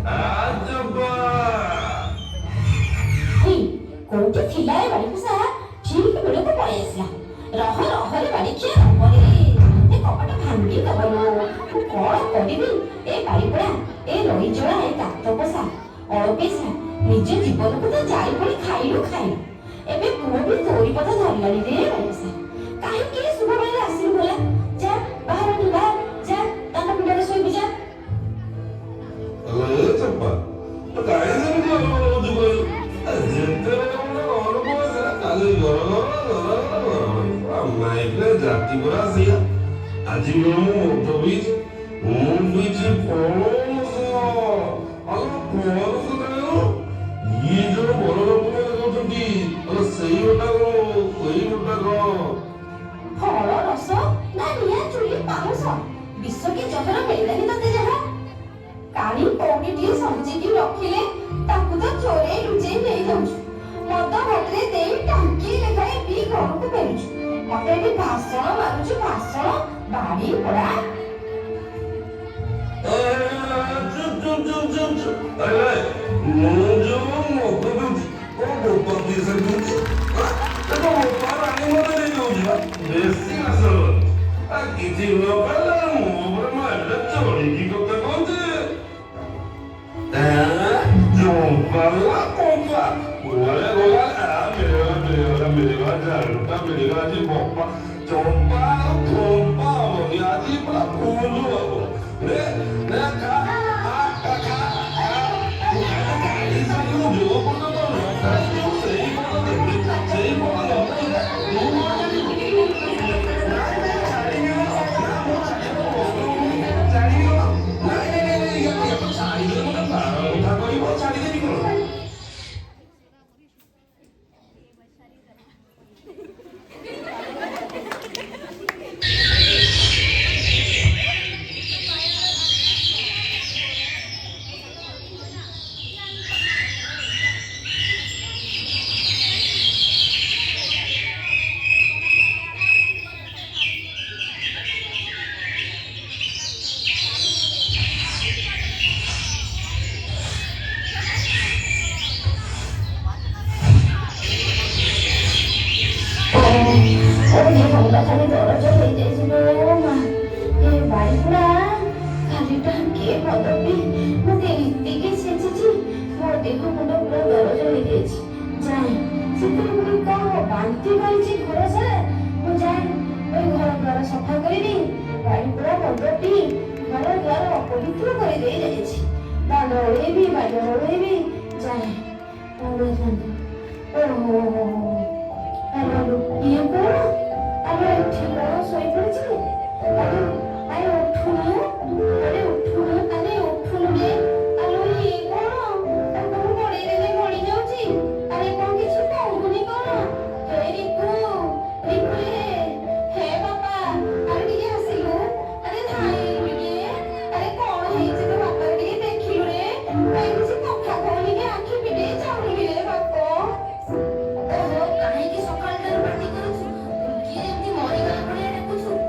ଆଜବା କୋଉଠି ଥିଲା ଏ ବାଡ଼ିପୋଷା ଠିକ ବେଳକୁ ପଳେଇ ଆସିଲା। ରହ ରହରେ ବାଡ଼ିଖିଆ ରହରେ, ଏ କବାଟ ଭାଙ୍ଗି ଦବଲୋ। ମୁଁ କଣ କରିବି ଏ ବାଡ଼ିପଡ଼ା, ଏ ରହିଜଳା, ଏ କାତପୋଷା ଅଳପେଶା ନିଜ ଜୀବନକୁ ତ ଜାଳି ପୋଡ଼ି ଖାଇଲୁ ଖାଇଲୁ। ଏବେ ପୁଅ ବି ତୋରି ପଥ ଧରିଲାଣି ରେ ବାଡ଼ିପୋଷା। କାହିଁକି ଏ ଶୁଭ ବେଳରେ ଆସିଲୁ ଭଲା? ଯା ବାହାର ଯା, ଯା ଦାଣ୍ଡ ପିଣ୍ଡାରେ ଶୋଇବି ଯା। ଚମ୍ପା କାହିଁ ସେମିତି ହଉଛୁ କହିଲୁ? ଯେତେବେଳେ ଗୋଟେ ଘରକୁ ଆସେ ଖାଲି ଘର ମାଇକିରେ ଜାତି ପରା ସେଇଆ। ଆଜି ମୁଁ ମଦ ପିଇଛି, ମୁଁ ପିଇଛି ପଣସ। ପଣସ ଖାଇବ ଇଏ ଯୋଉ ବଡ ଲୋକମାନେ କହୁଛନ୍ତି ସେଇ ଗୋଟାକ ଫଳ ରସ ନା ନିଆଁ ଚୁଲି ପାଉଁଶ, ବିଷ କି ଜହର ମିଳିଲାନି ତତେ ଯାହା। କାଣି କଉଡ଼ିଟିଏ ସଞ୍ଚିକି ରଖିଲେ ତାକୁ ତ ଚୋରେଇ ଲୁଚେଇ ନେଇଯାଉଛୁ। ମଦ ଭାତରେ ଦେଇ ଟାଙ୍କିଏ ଲେଖାଏ ପିଇ ଘରକୁ ଫେରୁଛୁ। ମତେ ଏଠି ଭାଷଣ ମାରୁଛୁ ଭାଷଣ, ବାଡ଼ି ପଡ଼ା। ମୁଁ ଯୋଉ ମଦ ପିଉଛି କଣ ବୋପା ପିଇସା ପିଉଛି? ବୋପା ରାଣୀ ମତେ ନେଇଯାଉଛି ବା, ବେଶୀ ଆସନ କିଛି ନ ପାଇଲା ମୋ ଉପରେ ମାରିଲେ ଚଢିକି କଥା କହୁଛି। ଚମ୍ପାଲା ପମ୍ପା କୁଆଡେ ଗଲା? ମିଳିଗଲା ଜାଲଟା ମିଳିଗଲା ଆଜି ବୋପା। ଚମ୍ପା ଆଉ ଫମ୍ପା ହବନି ଆଜି ପୁରା ଫୁଲ ହବ। ଯୋଉ ପର୍ଯ୍ୟନ୍ତ ନ ଖାଇଛୁ ସେଇ ପର୍ଯ୍ୟନ୍ତ ସେଇ ପର୍ଯ୍ୟନ୍ତ ଛାଡ଼ିଦେବି କଣ? ମୁଣ୍ଡ ଖାଲି ଦରଜ ହେଇଯାଇଛି ଲୋ ମା। ଏ ବାଡ଼ିପଡ଼ା ଖାଲି ଟାଙ୍କିଏ ମଦ ପିଇ ମୁଁ ଏତିକି ଛେଚିଛି, ମୋ ଦେହ ମୁଣ୍ଡ ପୁରା ଦରଜ ହେଇଯାଇଛି। ଯାଏ ସେଥିରେ ପୁଣି କଣ ବାନ୍ତି କରିଛି ଘର ସାରା। ମୁଁ ଯାଏ ଘର ଦ୍ୱାର ସଫା କରିବି। ବାଡ଼ିପଡ଼ା ମଦ ପିଇ ଘର ଦ୍ୱାର ଅପବିତ୍ର କରିଦେଇ ଯାଇଛି। ଦାଣ୍ଡ ଓଳେଇବି, ବାଡ଼ ଓଳେଇବି। ଯାଏ ଓହୋ ଇଏ କଣ? ଆରେ ଏଠି କଣ ଶୋଇପଡ଼ିଛି? ଆରେ ଆରେ ଉଠୁନୁ, ଆରେ ଉଠୁନୁ, ଆରେ ଉଠୁନୁ ରେ। ଆଲୋ ଇଏ କଣ? ତାକୁ ମୁଁ ଗୋଡ଼େଇ ଦେଲେ ଗଡ଼ି ଯାଉଛି। ଆରେ କଣ କିଛି କହୁନି କଣ? ହେ ରିକୁ, ରିକୁ ରେ, ହେ ବାପା, ଆରେ ଟିକେ ଆସିଲୁ। ଆରେ ଧାଇଁଲୁ ଟିକେ। ଆରେ କଣ ହେଇଛି ତୋ ବାପାର ଟିକେ ଦେଖିଲୁ ରେ। କାହିଁ କିଛି କଥା କହୁନି କି ଆଖି ପିଟେଇ ଚାହୁଁନି ରେ ବାପ। ଓହୋ କାହିଁକି ସକାଳଟାରୁ ପାଟି କରୁଛୁ? କିଏ ଏମିତି ମରିଗଲା ଭଳିଆ ଡାକୁଛୁ?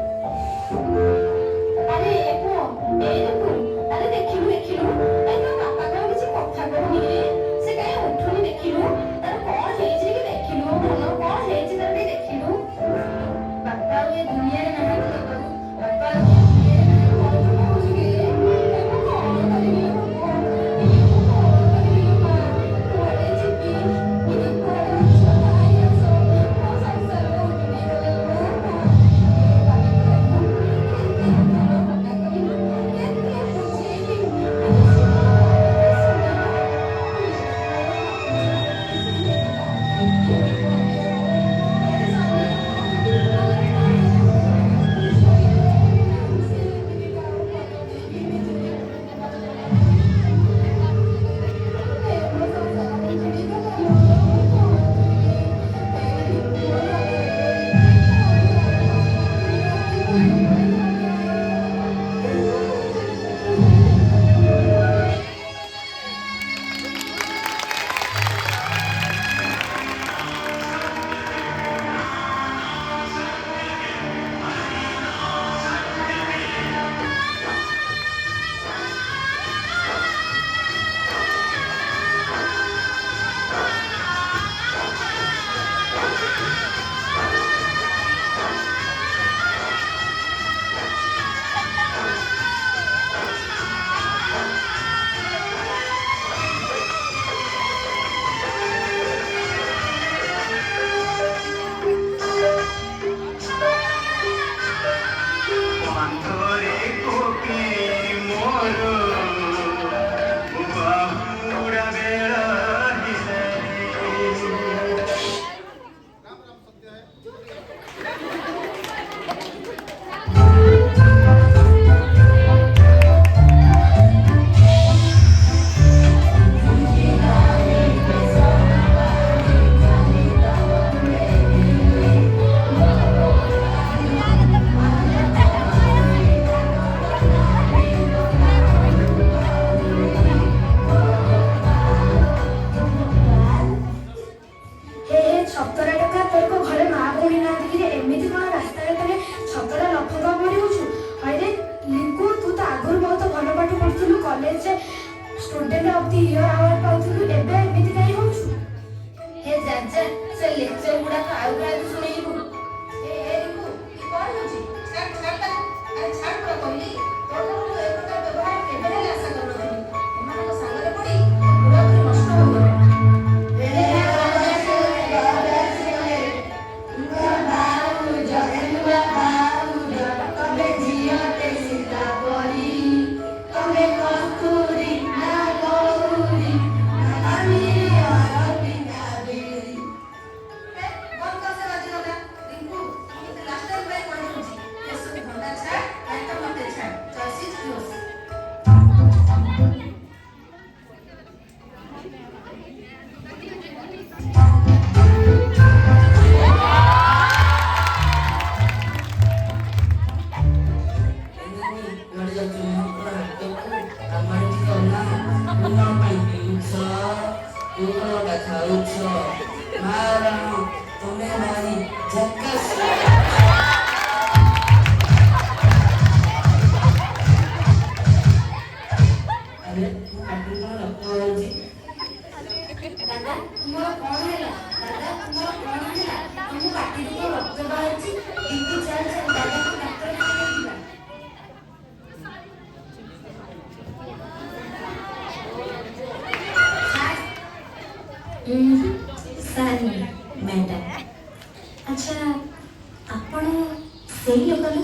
କଲା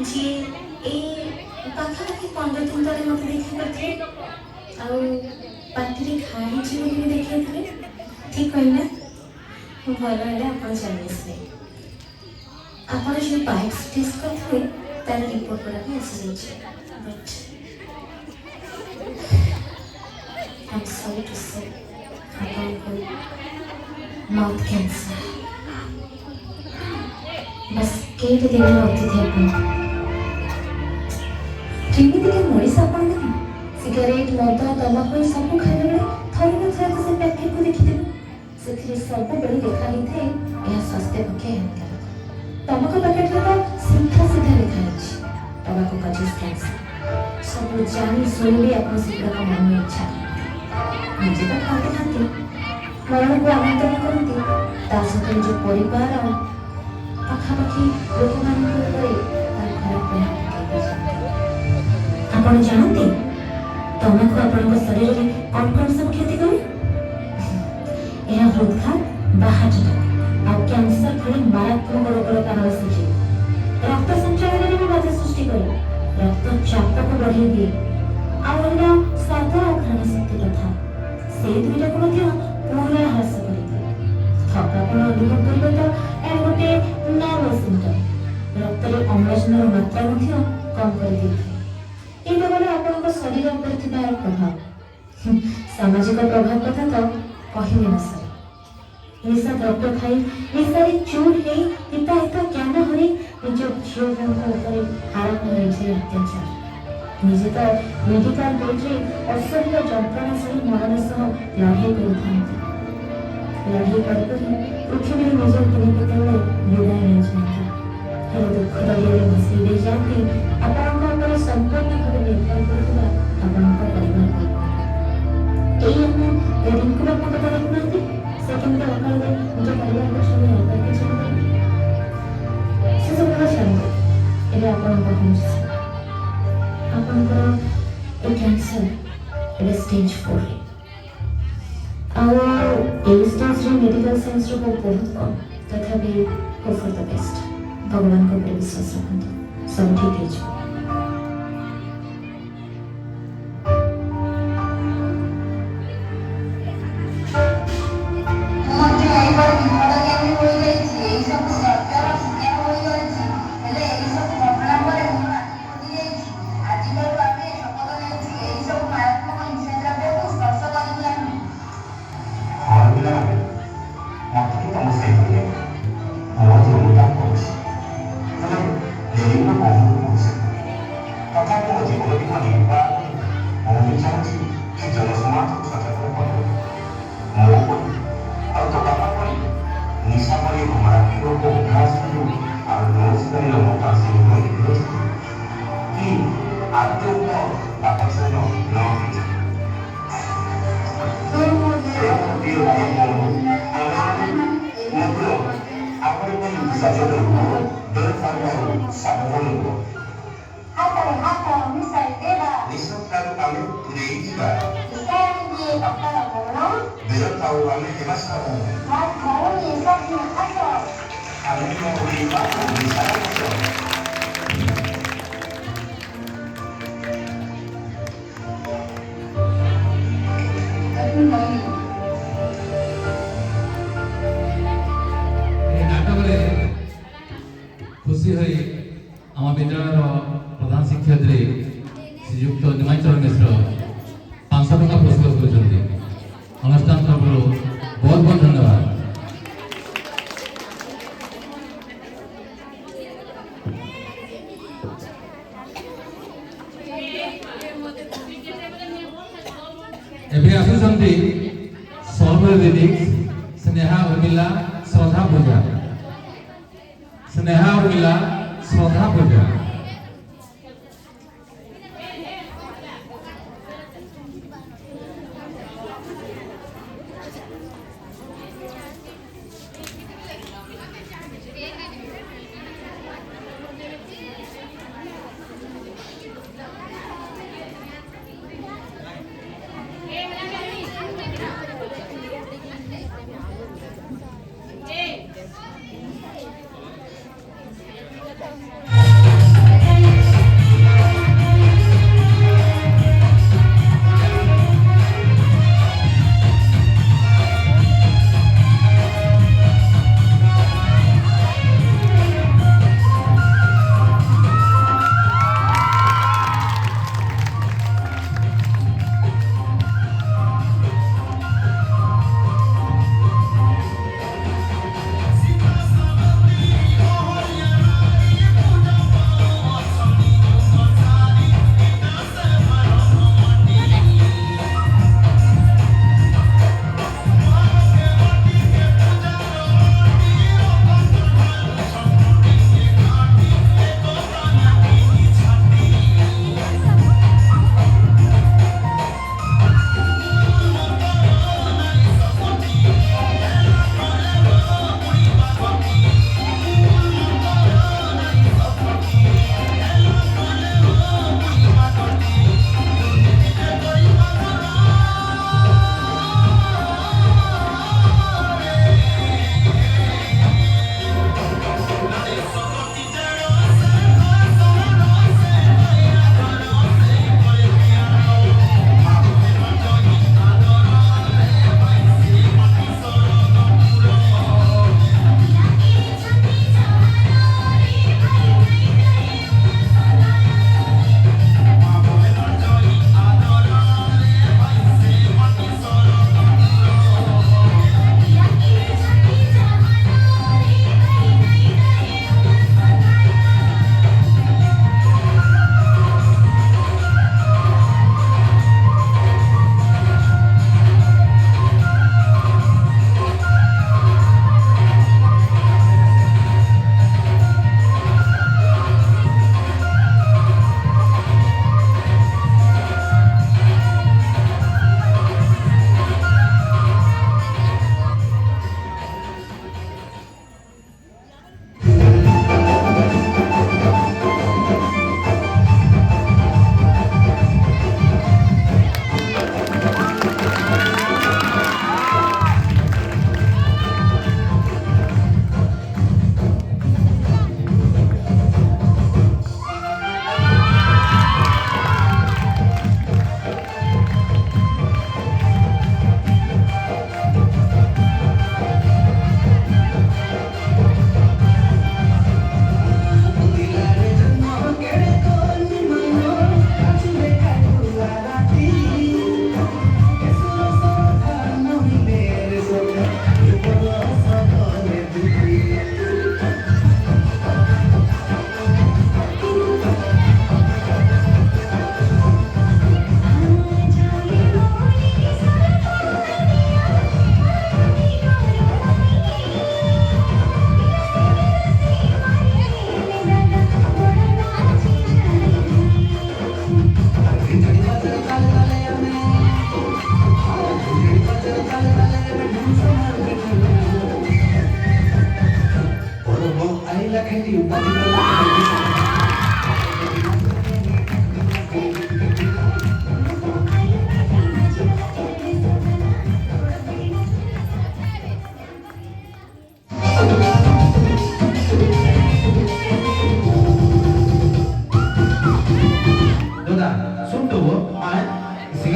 ଯିଏ ଏଇ ପାଖାପାଖି 15 ଦିନ ତଳେ ମୋତେ ଦେଖା କରିଥିଲେ ଆଉ ପାଟିରେ ଖାଇଛି ବୋଲି ବି ଦେଖେଇଥିଲେ। ଠିକ୍ କହିଲି ନା? ଭଲ ହେଲା ଆପଣ ଚାଲି ଆସିଲେ। ଆପଣ ଯେଉଁ ବାଇକ୍ସ ଟେଷ୍ଟ କରିଥିଲେ ତାର ରିପୋର୍ଟ ଗୁଡ଼ାକ ଆସିଯାଇଛି but I'm sorry to say ଆପଣଙ୍କୁ ମାଉଥ୍ କ୍ୟାନ୍ସର। ବାସ୍ କେଇଟି ଦିନର ଅତିଥି ଆପଣ। କେମିତିକା ମଣିଷ ଆପଣ ନାହିଁ? ସିଗାରେଟ୍ ମଦ ତମାଖୁ ସବୁ ଖାଇଲାବେଳେ ଥରେ ନା ଥରେ ତ ସେ ପ୍ୟାକେଟକୁ ଦେଖିଦେବେ। ସେଥିରେ ସବୁବେଳେ ଲେଖା ହେଇଥାଏ ଏହା ସ୍ୱାସ୍ଥ୍ୟ ପକ୍ଷେ ହାନିକାରକ। ତମାଖୁ ପ୍ୟାକେଟରେ ତ ସିଧା ଲେଖା ହେଇଛି ଟବାକୋ କଜେସ୍ କ୍ୟାନ୍ସର। ସବୁ ଜାଣି ଶୁଣି ବି ଆପଣ ସେଗୁଡ଼ାକ ମନ ଇଚ୍ଛା ନିଜେ ତ ଖାଆନ୍ତି ମରଣକୁ ଆମନ୍ତ୍ରଣ କରନ୍ତି, ତା ସହିତ ନିଜ ପରିବାର ପାଖାପାଖି ଲୋକମାନଙ୍କ ଉପରେ ତାର ଖରାପ ପ୍ରଭାବ ପକାଇ ଦେଇଛନ୍ତି। ଆପଣ ଜାଣନ୍ତି ତମାଖୁ ଆପଣଙ୍କ ଶରୀରରେ କ'ଣ କ'ଣ ସବୁ କ୍ଷତି କରେ? ଏହା ହୃଦଘାତ ବା ହାର୍ଟ ଆଟାକ୍ ଆଉ କ୍ୟାନ୍ସର ଭଳି ମାରାତ୍ମକ ରୋଗର କାରଣ ସୃଷ୍ଟି, ରକ୍ତ ସଞ୍ଚାଳନରେ ବି ବାଧା ସୃଷ୍ଟି କରେ, ରକ୍ତଚାପକୁ ବଢ଼ାଇ ଦିଏ ଆଉ ରହିଲା ସ୍ୱାଦ ଆଉ ଘ୍ରାଣ ଶକ୍ତି କଥା ସେଇ ଦୁଇଟାକୁ ମଧ୍ୟ ପୁରା ହ୍ରାସ କରିଦିଏ। ଥକାପଣ ଅନୁଭବ କରିବ ତ ଏହା ଗୋଟେ ନର୍ଭ ସିମ୍ପଟମ୍। ରକ୍ତରେ ଅମ୍ଳଜାନର ମାତ୍ରା ମଧ୍ୟ କମ୍ କରିଦେଇଥାଏ। ଏଇଟା ଗଲେ ଆପଣଙ୍କ ଶରୀର ଉପରେ ଥିବା ଏହାର ପ୍ରଭାବ। ସାମାଜିକ ପ୍ରଭାବ କଥା ତ କହିଲେ ନ ସରେ। ନିଶା ଦ୍ରବ୍ୟ ଖାଇ ନିଶାରେ ଚୁର ହେଇ ହିତାହିତ ଜ୍ଞାନ ହରି ନିଜ ଝିଅ ବୋହୂଙ୍କ ଉପରେ ଆରମ୍ଭ ହୋଇଯାଏ ଅତ୍ୟାଚାର। ନିଜେ ତ ମେଡିକାଲ ବେଡ୍ରେ ଅସହ୍ୟ ଯନ୍ତ୍ରଣା ସହି ମରଣ ସହ ଲଢ଼େଇ କରୁଥାନ୍ତି। ଲଢ଼େଇ କରି ପୃଥିବୀରେ ନିଜ ଦିନେ କେତେବେଳେ ବିଦାୟ ନେଇଯାଆନ୍ତି। ହେଲେ ଦୁଃଖ ଦରିଆରେ ଭସେଇ ଦେଇଯାଆନ୍ତି ଆପଣଙ୍କ ଉପରେ ସମ୍ପୂର୍ଣ୍ଣ ଭାବେ ନିର୍ଭର କରୁଥିବା ଆପଣଙ୍କ ପରିବାରକୁ। ଏଇ ଆମ ରିଙ୍କୁ ବାପାଙ୍କ କଥା ଦେଖୁନାହାନ୍ତି, ସେ କେମିତି ଅକାଳରେ ନିଜ ପରିବାରକୁ ଛାଡ଼ି ଅଲଗାକୁ ଚାହୁଁଛନ୍ତି। ସେ ସବୁ କଥା ଛାଡ଼ନ୍ତୁ, ଏବେ ଆପଣଙ୍କ ପହଞ୍ଚିଛି ଆପଣଙ୍କର ଏ କ୍ୟାନ୍ସର ଏବେ ଷ୍ଟେଜ୍ 4 ଆଉ ଏଇ ଷ୍ଟେଜ୍ରେ ମେଡିକାଲ ସାଇନ୍ସର ବହୁତ କମ୍, ତଥାପି ହୋପ୍ ଫର୍ ଦ ବେଷ୍ଟ। ଭଗବାନଙ୍କ ଉପରେ ବିଶ୍ୱାସ ରଖନ୍ତୁ, ସବୁ ଠିକ୍ ହେଇଯିବ। खुशी हो आम विद्यालय प्रधान शिक्षयित्री श्रीयुक्त निमाचरण मिश्र 500 टका पुरस्कृत कर अनुष्ठान तरफ बहुत बहुत धन्यवाद। एवं आसुंच सर्व दीदी स्नेहा उर्मिला श्रद्धा पूजा स्नेहा उर्मिला श्रद्धा पूजा।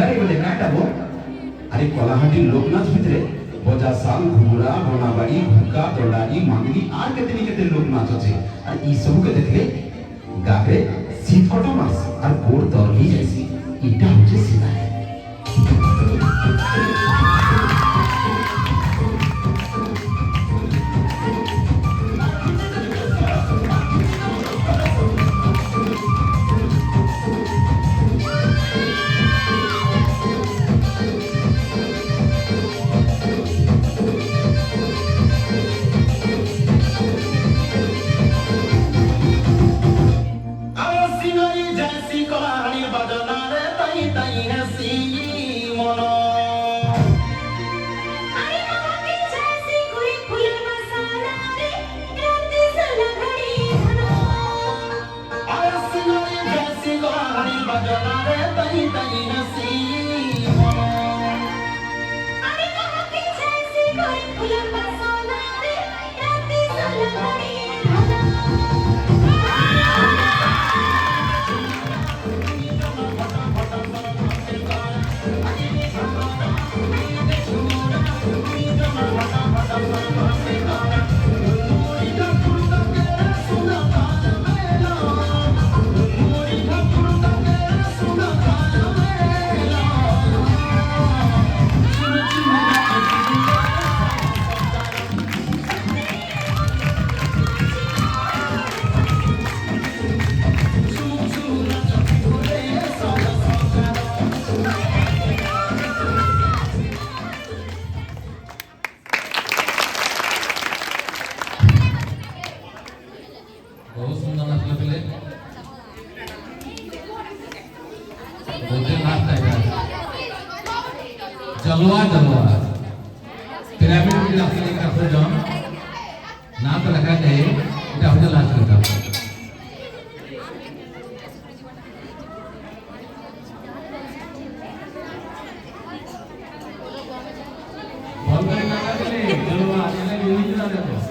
সিঙ্গারে বলে কাটাবো আরে কলাহাটির লোকনাথ ভিতরে বজা সাল ঘুমরা বনাবাড়ি ভুকা দলারি মাঙ্গি আর কেতে লোকনাচ আছে আর ই সবকে দেখলে গাবে শীত কটা মাস আর গোড় দরহি যাইছি এটা হচ্ছে সিঙ্গারে बहुत सुंदर नाचले पेले बोलते नाचता है जलवा जलवा पिरामिड की नाचने का तो जॉन ना तो लगा दे এটা হচ্ছে লাস্ট কথা বল করে কাটা দিলে জলवा এনে মিউজিক না দেখো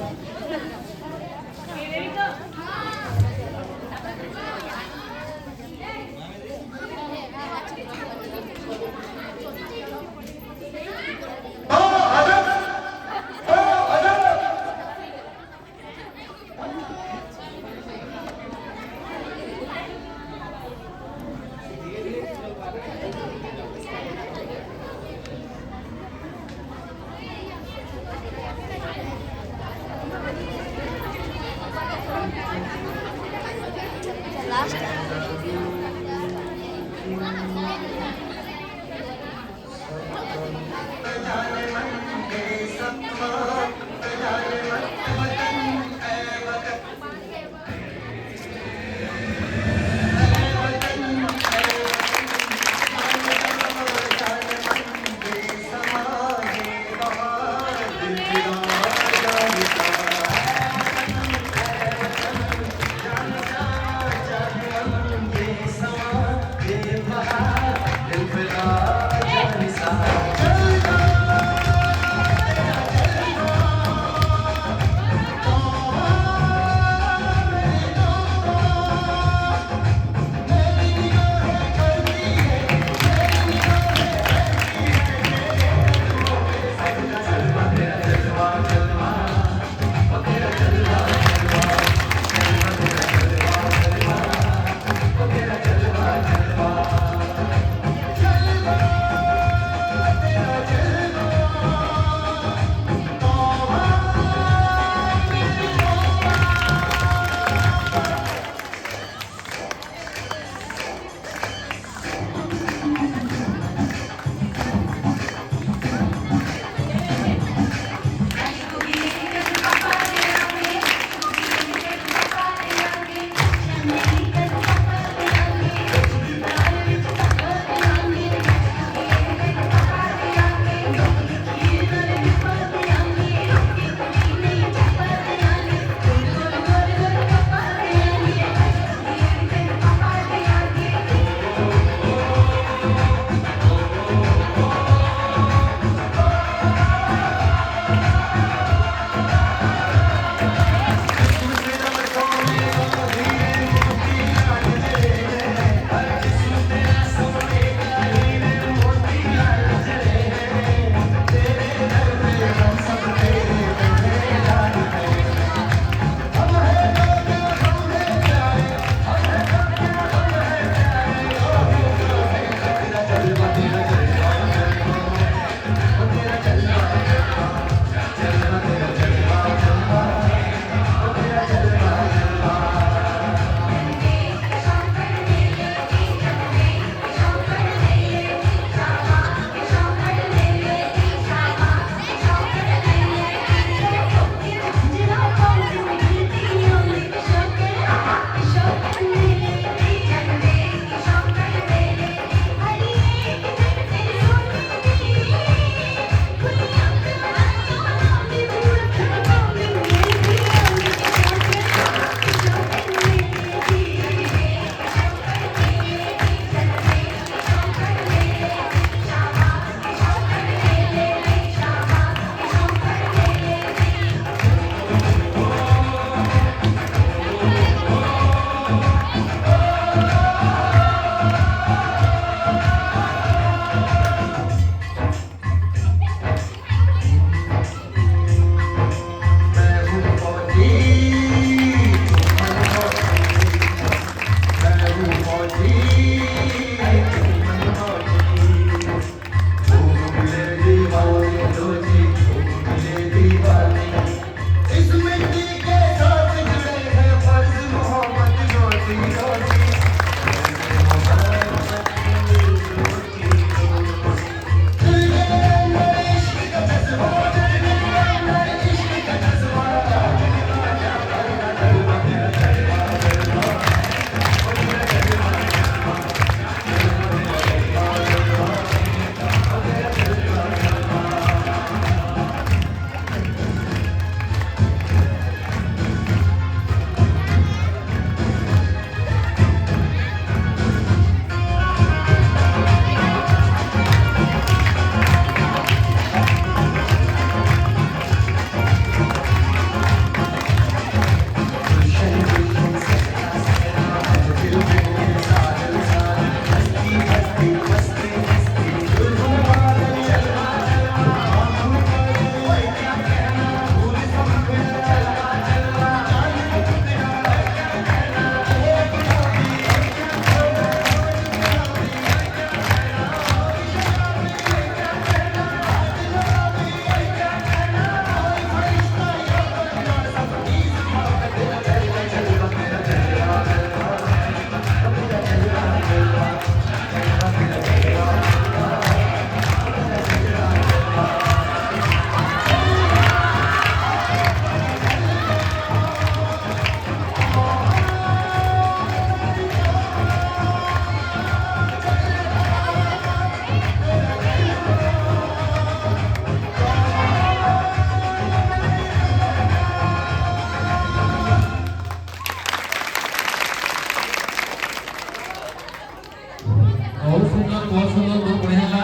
बहुत सुंदर बहुत बढ़िया था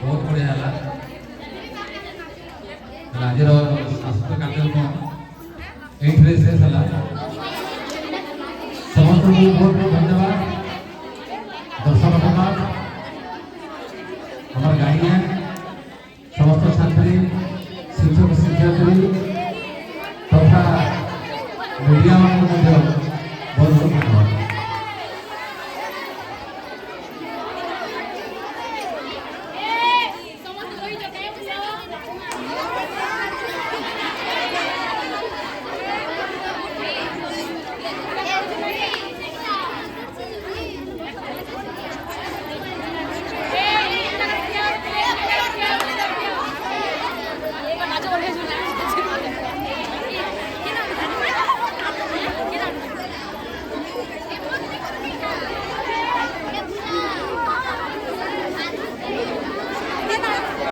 बहुत बढ़िया था राज्य सांस्कृतिक कार्यक्रम एंट्री से सला समस्त को बहुत बहुत धन्यवाद दर्शक धन्यवाद हमारे गार्डियन समस्त छात्री शिक्षक शिक्षयित्री